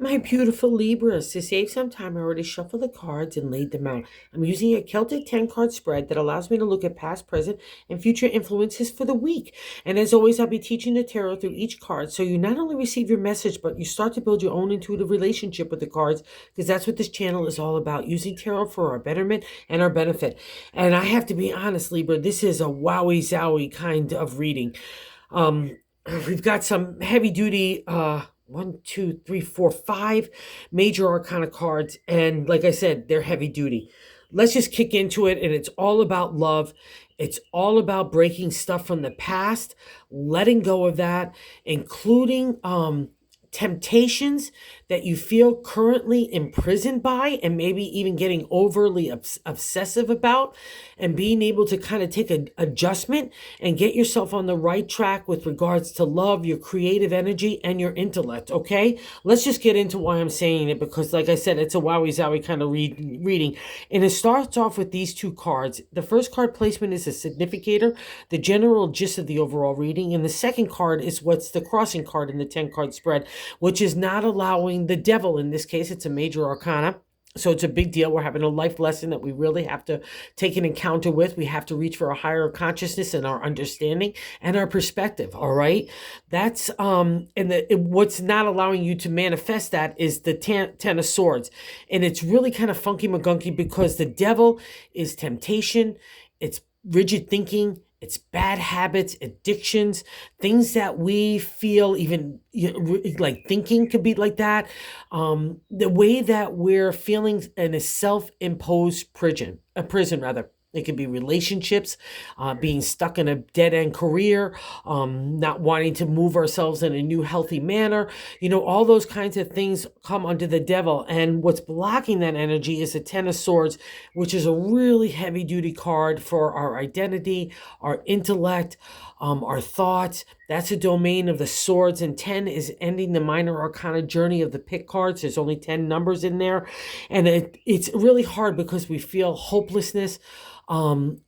My beautiful Libras, to save some time, I already shuffled the cards and laid them out. I'm using a Celtic 10 card spread that allows me to look at past, present, and future influences for the week. And as always, I'll be teaching the tarot through each card. So you not only receive your message, but you start to build your own intuitive relationship with the cards, because that's what this channel is all about, using tarot for our betterment and our benefit. And I have to be honest, Libra, this is a wowie zowie kind of reading. Um, we've got some heavy duty, one, two, three, four, five major arcana cards. And like I said, they're heavy duty. Let's just kick into it. And it's all about love. It's all about breaking stuff from the past, letting go of that, including temptations that you feel currently imprisoned by, and maybe even getting overly obsessive about, and being able to kind of take an adjustment and get yourself on the right track with regards to love, your creative energy, and your intellect. Okay, let's just get into why I'm saying it, because like I said, it's a wowie zowie kind of reading. And it starts off with these two cards. The first card placement is a significator, the general gist of the overall reading, and the second card is what's the crossing card in the 10 card spread, which is not allowing the devil. In this case, it's a major arcana. So it's a big deal. We're having a life lesson that we really have to take an encounter with. We have to reach for a higher consciousness and our understanding and our perspective. All right. That's, what's not allowing you to manifest that is the 10 of swords. And it's really kind of funky magunky, because the devil is temptation. It's rigid thinking. It's bad habits, addictions, things that we feel, even like thinking could be like that. The way that we're feeling in a self-imposed prison rather. It could be relationships, being stuck in a dead-end career, not wanting to move ourselves in a new healthy manner. You know, all those kinds of things come under the devil. And what's blocking that energy is the 10 of swords, which is a really heavy-duty card for our identity, our intellect, our thoughts. That's a domain of the swords. And 10 is ending the minor arcana journey of the pick cards. There's only 10 numbers in there. And it's really hard because we feel hopelessness.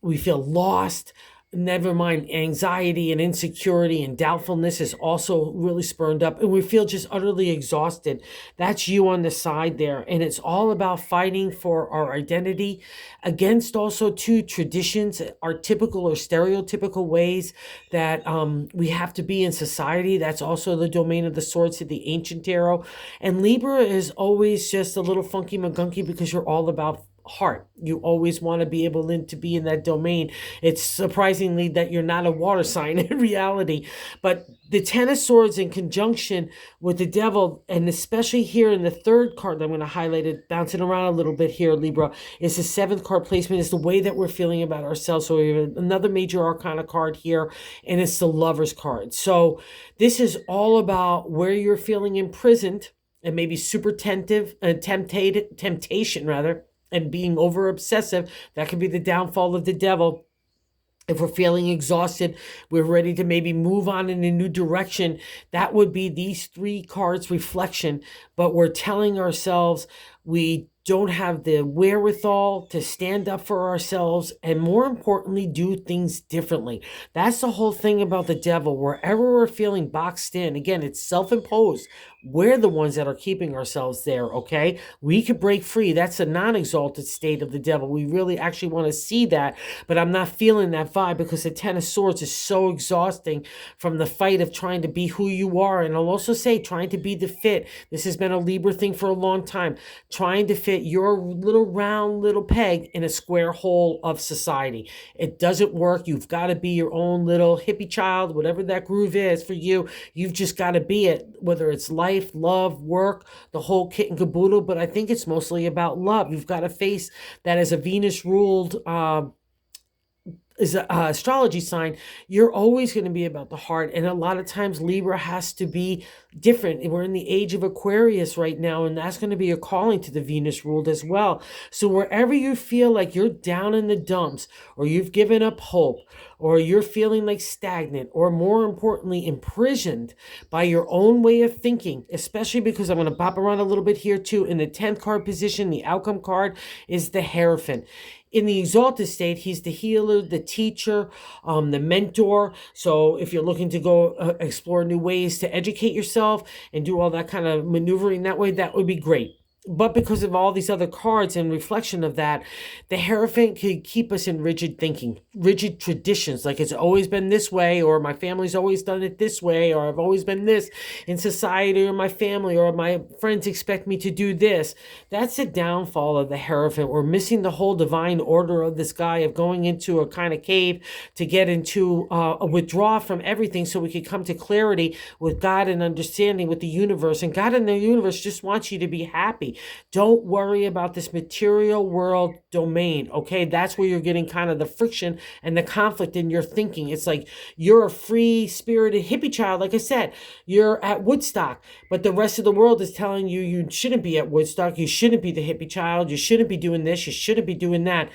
We feel lost. Never mind, anxiety and insecurity and doubtfulness is also really spurned up, and we feel just utterly exhausted. That's you on the side there. And it's all about fighting for our identity against also two traditions, our typical or stereotypical ways that we have to be in society. That's also the domain of the swords of the ancient tarot. And Libra is always just a little funky magunky, because you're all about heart. You always want to be able to be in that domain. It's surprisingly that you're not a water sign in reality. But the 10 of swords in conjunction with the devil, and especially here in the third card that I'm going to highlight it, bouncing around a little bit here, Libra, is the 7th card placement, is the way that we're feeling about ourselves. So we have another major arcana card here, and it's the Lover's card. So this is all about where you're feeling imprisoned, and maybe super temptation rather, and being over obsessive. That could be the downfall of the devil. If we're feeling exhausted, we're ready to maybe move on in a new direction. That would be these three cards reflection. But we're telling ourselves we don't have the wherewithal to stand up for ourselves, and more importantly, do things differently. That's the whole thing about the devil. Wherever we're feeling boxed in, again, it's self-imposed. We're the ones that are keeping ourselves there, okay? We could break free. That's a non-exalted state of the devil. We really actually want to see that, but I'm not feeling that vibe, because the 10 of swords is so exhausting from the fight of trying to be who you are. And I'll also say trying to be the fit. This has been a Libra thing for a long time. Trying to fit your little round little peg in a square hole of society. It doesn't work. You've got to be your own little hippie child, whatever that groove is for you. You've just got to be it, whether it's life, love, work, the whole kit and caboodle. But I think it's mostly about love. You've got to face that as a Venus ruled is an astrology sign. You're always going to be about the heart. And a lot of times Libra has to be different. We're in the age of Aquarius right now, and that's going to be a calling to the Venus ruled as well. So wherever you feel like you're down in the dumps, or you've given up hope, or you're feeling like stagnant, or more importantly, imprisoned by your own way of thinking, especially because I'm going to bop around a little bit here too. In the 10th card position, the outcome card is the Hierophant. In the exalted state, he's the healer, the teacher, the mentor. So if you're looking to go explore new ways to educate yourself and do all that kind of maneuvering that way, that would be great. But because of all these other cards and reflection of that, the Hierophant could keep us in rigid thinking, rigid traditions, like it's always been this way, or my family's always done it this way, or I've always been this in society, or my family, or my friends expect me to do this. That's the downfall of the Hierophant. We're missing the whole divine order of this guy of going into a kind of cave to get into a withdrawal from everything so we could come to clarity with God and understanding with the universe. And God and the universe just wants you to be happy. Don't worry about this material world domain, okay? That's where you're getting kind of the friction and the conflict in your thinking. It's like you're a free-spirited hippie child. Like I said, you're at Woodstock, but the rest of the world is telling you you shouldn't be at Woodstock. You shouldn't be the hippie child. You shouldn't be doing this. You shouldn't be doing that.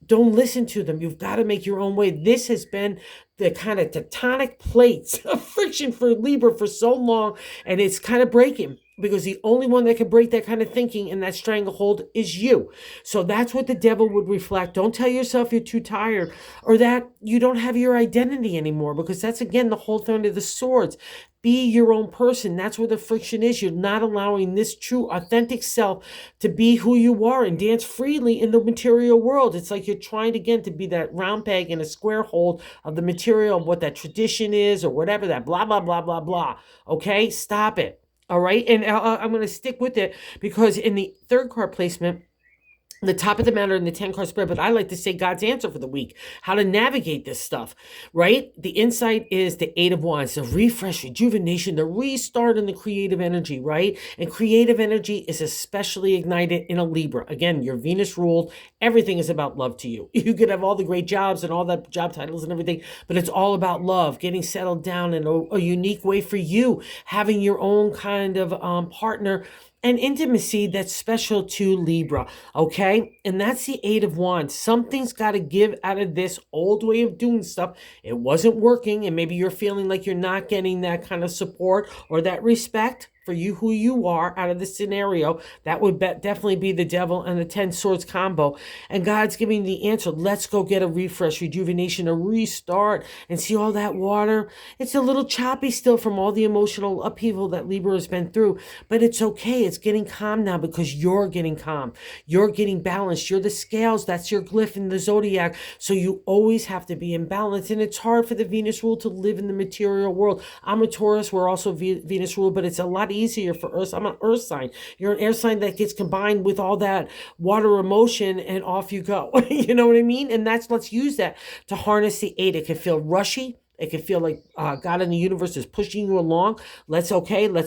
Don't listen to them. You've got to make your own way. This has been the kind of tectonic plates of friction for Libra for so long, and it's kind of breaking, because the only one that can break that kind of thinking and that stranglehold is you. So that's what the devil would reflect. Don't tell yourself you're too tired or that you don't have your identity anymore, because that's, again, the whole thing of the swords. Be your own person. That's where the friction is. You're not allowing this true, authentic self to be who you are and dance freely in the material world. It's like you're trying, again, to be that round peg in a square hole of the material of what that tradition is or whatever, that blah, blah, blah, blah, blah. Okay? Stop it. All right? And I'm going to stick with it, because in the 3rd card placement, the top of the matter in the 10 card spread, but I like to say God's answer for the week, how to navigate this stuff, right? The insight is the 8 of Wands, the refresh, rejuvenation, the restart in the creative energy, right? And creative energy is especially ignited in a Libra. Again, you're Venus ruled. Everything is about love to you. You could have all the great jobs and all that job titles and everything, but it's all about love, getting settled down in a unique way for you, having your own kind of partner and intimacy that's special to Libra, okay? And that's the 8 of Wands. Something's got to give out of this old way of doing stuff. It wasn't working, and maybe you're feeling like you're not getting that kind of support or that respect for you, who you are out of this scenario. That would definitely be the devil and the 10 swords combo. And God's giving the answer. Let's go get a refresh, rejuvenation, a restart, and see all that water. It's a little choppy still from all the emotional upheaval that Libra has been through, but it's okay. It's getting calm now because you're getting calm. You're getting balanced. You're the scales. That's your glyph in the zodiac. So you always have to be in balance. And it's hard for the Venus rule to live in the material world. I'm a Taurus. We're also Venus rule, but it's a lot easier for us. I'm an earth sign. You're an air sign that gets combined with all that water emotion, and off you go. You know what I mean? And let's use that to harness the 8. It can feel rushy. It can feel like God in the universe is pushing you along. Let's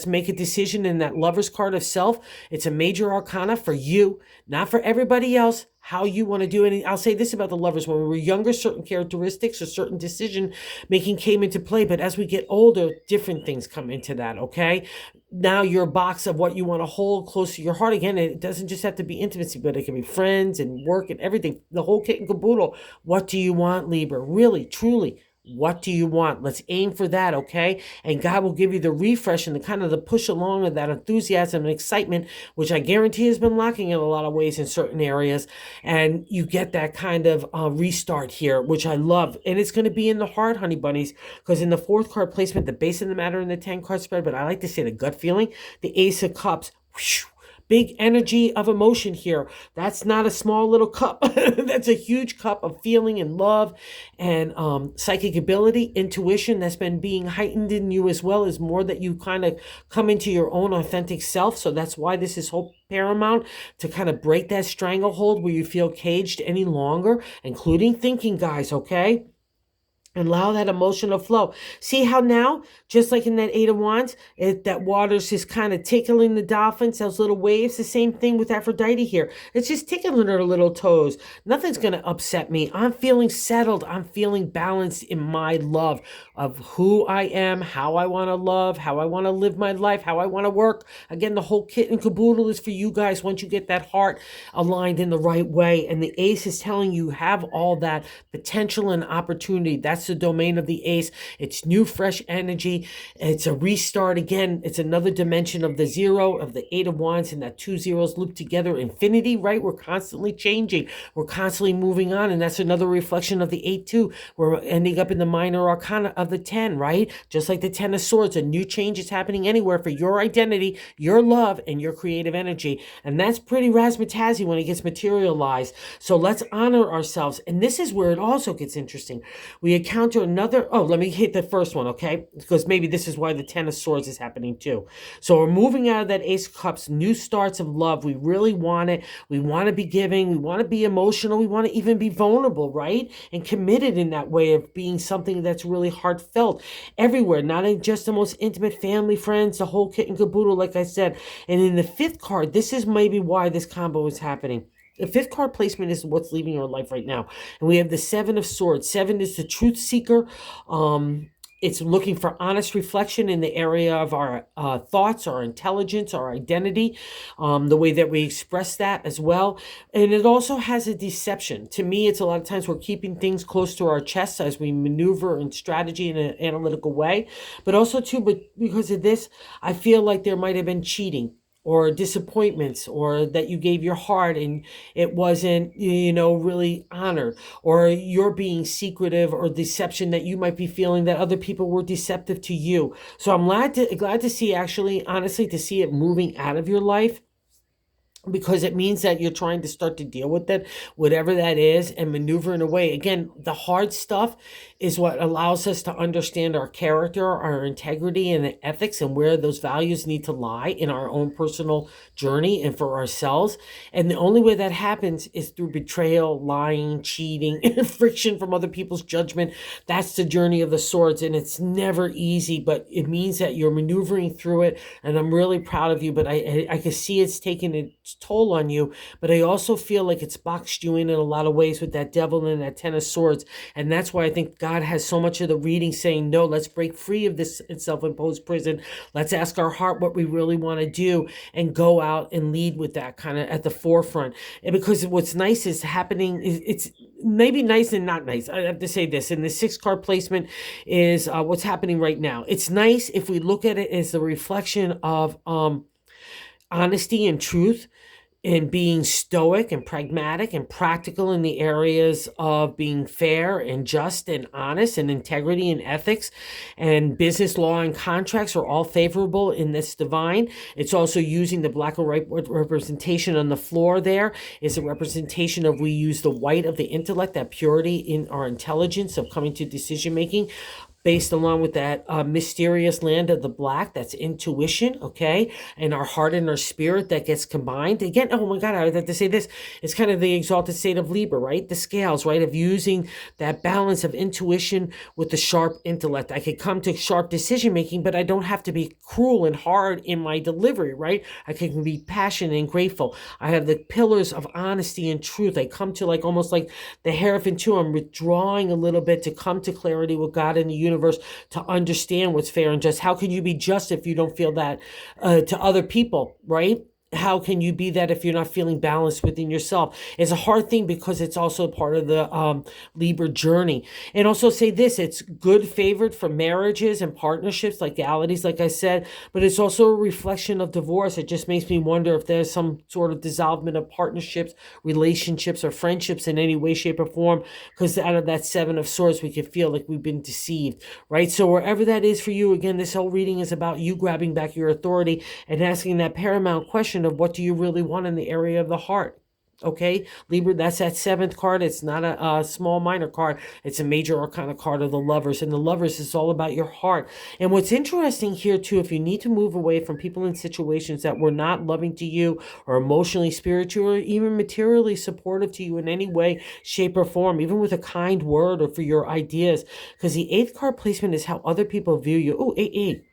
make a decision in that Lover's card of self. It's a major arcana for you, not for everybody else, how you want to do it. And I'll say this about the Lovers. When we were younger, certain characteristics or certain decision making came into play. But as we get older, different things come into that, okay? Now your box of what you want to hold close to your heart. Again, it doesn't just have to be intimacy, but it can be friends and work and everything. The whole kit and caboodle. What do you want, Libra? Really, truly. What do you want? Let's aim for that, okay? And God will give you the refresh and the kind of the push along of that enthusiasm and excitement, which I guarantee has been lacking in a lot of ways in certain areas. And you get that kind of restart here, which I love. And it's going to be in the heart, honey bunnies, because in the 4th card placement, the base of the matter in the 10 card spread, but I like to say the gut feeling, the Ace of Cups, whoosh, big energy of emotion here. That's not a small little cup. That's a huge cup of feeling and love and psychic ability, intuition that's been being heightened in you, as well as more that you kind of come into your own authentic self. So that's why this is so paramount, to kind of break that stranglehold where you feel caged any longer, including thinking, guys, okay? Allow that emotional flow. See how now, just like in that 8 of Wands, that water's just kind of tickling the dolphins, those little waves. The same thing with Aphrodite here. It's just tickling her little toes. Nothing's going to upset me. I'm feeling settled. I'm feeling balanced in my love of who I am, how I want to love, how I want to live my life, how I want to work. Again, the whole kit and caboodle is for you guys once you get that heart aligned in the right way. And the Ace is telling you have all that potential and opportunity. That's That's the domain of the ace. It's new, fresh energy. It's a restart. Again, it's another dimension of the zero, of the eight of wands, and that two zeros loop together, infinity, right? We're constantly changing. We're constantly moving on. And that's another reflection of the eight too. We're ending up in the minor arcana of the 10, right? Just like the 10 of swords, a new change is happening anywhere for your identity, your love, and your creative energy. And that's pretty razzmatazzy when it gets materialized. So let's honor ourselves. And this is where it also gets interesting. We encounter another, let me hit the first one, okay? Because maybe this is why the 10 of swords is happening too. So we're moving out of that ace of cups, new starts of love. We really want it. We want to be giving. We want to be emotional. We want to even be vulnerable, right? And committed in that way of being something that's really heartfelt everywhere, not in just the most intimate family, friends, the whole kit and caboodle, like I said. And in the fifth card, this is maybe why this combo is happening. The fifth card placement is what's leaving our life right now. And we have the seven of swords. Seven is the truth seeker. It's looking for honest reflection in the area of our thoughts, our intelligence, our identity, the way that we express that as well. And it also has a deception. To me, it's a lot of times we're keeping things close to our chests as we maneuver in strategy in an analytical way. But also, too, but because of this, I feel like there might have been cheating or disappointments, or that you gave your heart and it wasn't, really honored, or you're being secretive, or deception that you might be feeling that other people were deceptive to you. So I'm glad to see, actually, honestly, to see it moving out of your life, because it means that you're trying to start to deal with it, whatever that is, and maneuver in a way. Again, the hard stuff is what allows us to understand our character, our integrity, and the ethics, and where those values need to lie in our own personal journey and for ourselves. And the only way that happens is through betrayal, lying, cheating, friction from other people's judgment. That's the journey of the swords, and it's never easy, but it means that you're maneuvering through it, and I'm really proud of you. But I can see it's taking its toll on you, but I also feel like it's boxed you in a lot of ways with that devil and that 10 of swords. And that's why I think God has so much of the reading saying, no, let's break free of this self-imposed prison. Let's ask our heart what we really want to do and go out and lead with that kind of at the forefront. And because what's nice is happening, it's maybe nice and not nice. I have to say this, and the 6-card placement is what's happening right now. It's nice if we look at it as the reflection of honesty and truth, and being stoic and pragmatic and practical in the areas of being fair and just and honest, and integrity and ethics and business law and contracts are all favorable in this divine. It's also using the black and white representation on the floor. There is a representation of, we use the white of the intellect, that purity in our intelligence of coming to decision making, based along with that mysterious land of the black, that's intuition, okay? And our heart and our spirit that gets combined. Again, oh my God, I have to say this. It's kind of the exalted state of Libra, right? The scales, right? Of using that balance of intuition with the sharp intellect. I could come to sharp decision making, but I don't have to be cruel and hard in my delivery, right? I can be passionate and grateful. I have the pillars of honesty and truth. I come to like almost like the Hierophant too. I'm withdrawing a little bit to come to clarity with God and the universe, to understand what's fair and just. How can you be just if you don't feel that to other people, right? How can you be that if you're not feeling balanced within yourself? It's a hard thing because it's also part of the Libra journey. And also say this, it's good favored for marriages and partnerships, legalities, like I said, but it's also a reflection of divorce. It just makes me wonder if there's some sort of dissolvement of partnerships, relationships, or friendships in any way, shape, or form, because out of that 7 of swords, we can feel like we've been deceived, right? So wherever that is for you, again, this whole reading is about you grabbing back your authority and asking that paramount question of, what do you really want in the area of the heart? Okay, Libra, that's that 7th card. It's not a small minor card. It's a major arcana card of the Lovers. And the Lovers is all about your heart. And what's interesting here too, if you need to move away from people in situations that were not loving to you, or emotionally, spiritually, or even materially supportive to you in any way, shape, or form, even with a kind word or for your ideas, because the 8th card placement is how other people view you. Oh, 8.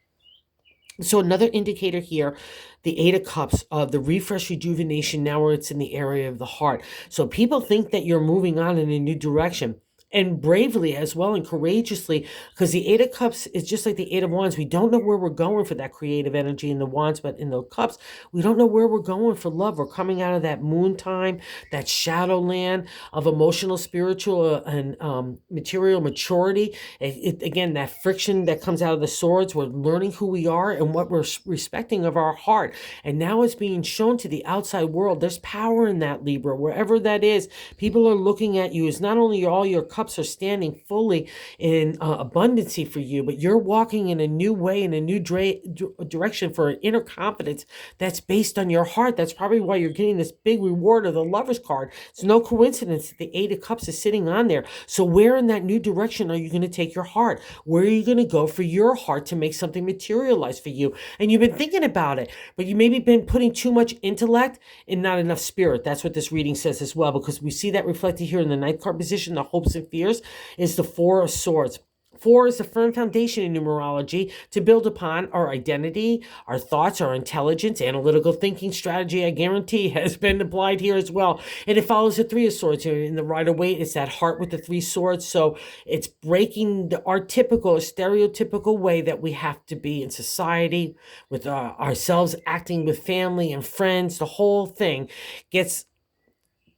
So another indicator here, the 8 of Cups, of the refresh, rejuvenation, now where it's in the area of the heart. So people think that you're moving on in a new direction. and bravely as well, and courageously, because the Eight of Cups is just like the Eight of Wands. We don't know where we're going for that creative energy in the Wands, but in the Cups, we don't know where we're going for love. We're coming out of that moon time, that shadow land of emotional, spiritual, and material maturity. Again, that friction that comes out of the swords, we're learning who we are and what we're respecting of our heart. And now it's being shown to the outside world. There's power in that, Libra. Wherever that is, people are looking at you as not only all your cups are standing fully in abundancy for you, but you're walking in a new way, in a new direction for an inner confidence that's based on your heart. That's probably why you're getting this big reward of the Lover's card. It's no coincidence that the Eight of Cups is sitting on there. So where in that new direction are you going to take your heart? Where are you going to go for your heart to make something materialize for you? And you've been thinking about it, but you maybe been putting too much intellect and not enough spirit. That's what this reading says as well, because we see that reflected here in the ninth card position. The hopes and fears is the Four of Swords. Four is a firm foundation in numerology to build upon. Our identity, our thoughts, our intelligence, analytical thinking strategy, I guarantee, has been applied here as well. And it follows the Three of Swords. In the Rider-Waite, it's that heart with the three swords. So it's breaking our typical, stereotypical way that we have to be in society, with ourselves, acting with family and friends. The whole thing gets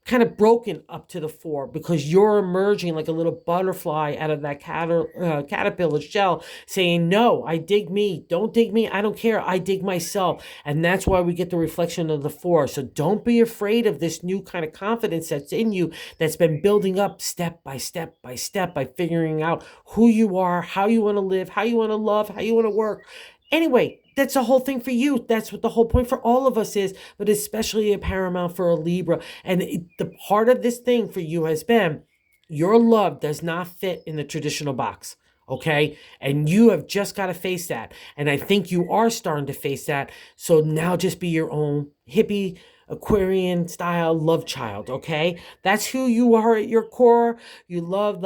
kind of broken up to the fore, because you're emerging like a little butterfly out of that caterpillar shell, saying, no, I dig me. Don't dig me. I don't care. I dig myself. And that's why we get the reflection of the Four. So don't be afraid of this new kind of confidence that's in you, that's been building up step by step by step, by figuring out who you are, how you want to live, how you want to love, how you want to work. Anyway, that's the whole thing for you. That's what the whole point for all of us is, but especially a paramount for a Libra. And the part of this thing for you has been, your love does not fit in the traditional box. Okay. And you have just got to face that. And I think you are starting to face that. So now just be your own hippie, Aquarian style love child. Okay. That's who you are at your core. You love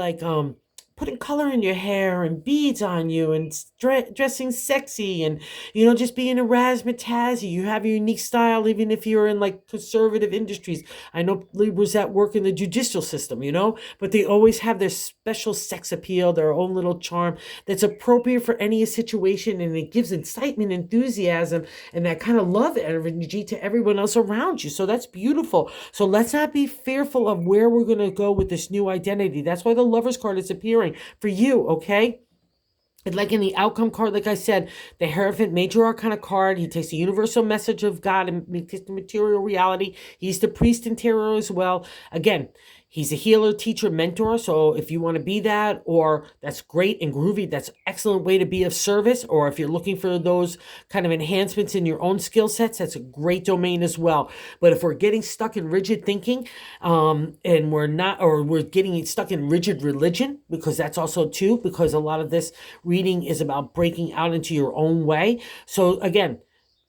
putting color in your hair and beads on you and dressing sexy and, just being a razzmatazzy. You have a unique style, even if you're in conservative industries. I know Libras that work in the judicial system, but they always have their special sex appeal, their own little charm that's appropriate for any situation. And it gives excitement, enthusiasm, and that kind of love energy to everyone else around you. So that's beautiful. So let's not be fearful of where we're going to go with this new identity. That's why the Lover's card is appearing for you, okay? And like in the outcome card, like I said, the Hierophant, major arcana card, he takes the universal message of God and makes it material reality. He's the priest in tarot as well. Again, he's a healer, teacher, mentor. So if you want to be that, or that's great and groovy, that's an excellent way to be of service. Or if you're looking for those kind of enhancements in your own skill sets, that's a great domain as well. But if we're getting stuck in rigid thinking, and we're not, or we're getting stuck in rigid religion, because that's also too, because a lot of this reading is about breaking out into your own way. So again,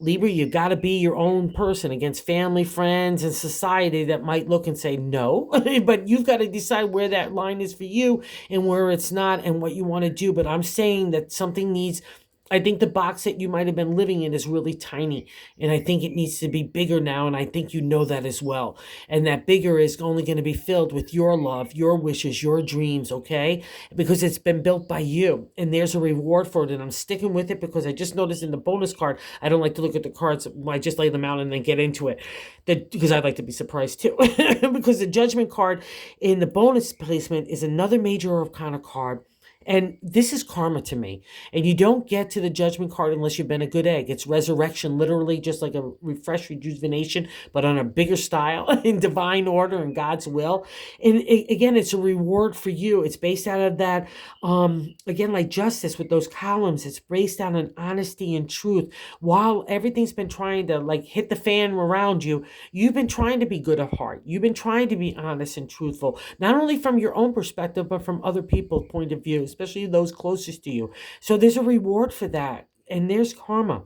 Libra, you got to be your own person against family, friends, and society that might look and say no. But you've got to decide where that line is for you and where it's not, and what you want to do. But I'm saying that something needs, I think the box that you might have been living in is really tiny, and I think it needs to be bigger now, and I think you know that as well. And that bigger is only going to be filled with your love, your wishes, your dreams, okay? Because it's been built by you, and there's a reward for it, and I'm sticking with it because I just noticed in the bonus card, I don't like to look at the cards, I just lay them out and then get into it, because I'd like to be surprised too. Because the Judgment card in the bonus placement is another major arcana card. And this is karma to me. And you don't get to the Judgment card unless you've been a good egg. It's resurrection, literally just like a refresh, rejuvenation, but on a bigger style, in divine order and God's will. And again, it's a reward for you. It's based out of that, again, like justice with those columns. It's based out on honesty and truth. While everything's been trying to hit the fan around you, you've been trying to be good at heart. You've been trying to be honest and truthful, not only from your own perspective, but from other people's point of view, especially those closest to you. So there's a reward for that. And there's karma.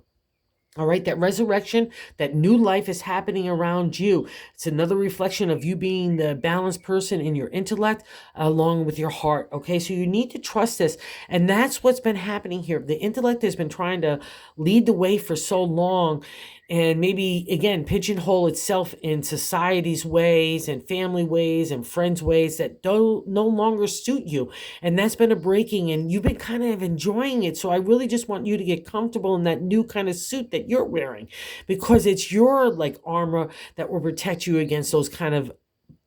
All right, that resurrection, that new life is happening around you. It's another reflection of you being the balanced person in your intellect along with your heart. Okay, so you need to trust this. And that's what's been happening here. The intellect has been trying to lead the way for so long. and maybe again pigeonhole itself in society's ways and family ways and friends ways that don't no longer suit you. And that's been a breaking, and you've been kind of enjoying it. So I really just want you to get comfortable in that new kind of suit that you're wearing, because it's your like armor that will protect you against those kind of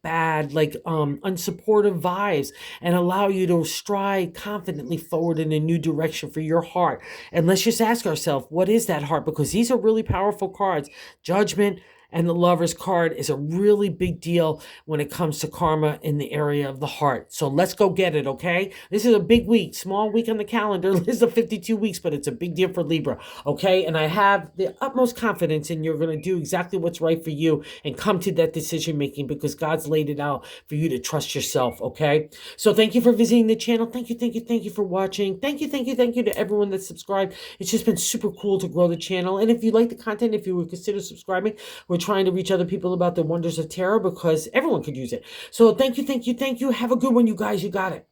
bad, like unsupportive vibes, and allow you to stride confidently forward in a new direction for your heart. And let's just ask ourselves, what is that heart? Because these are really powerful cards. Judgment and the Lover's card is a really big deal when it comes to karma in the area of the heart. So let's go get it, okay? This is a big week, small week on the calendar. This is 52 weeks, but it's a big deal for Libra, okay? And I have the utmost confidence in you're going to do exactly what's right for you and come to that decision making, because God's laid it out for you to trust yourself, okay? So thank you for visiting the channel. Thank you for watching. Thank you to everyone that's subscribed. It's just been super cool to grow the channel. And if you like the content, if you would consider subscribing, we're trying to reach other people about the wonders of tarot, because everyone could use it. So thank you. Have a good one, you guys. You got it.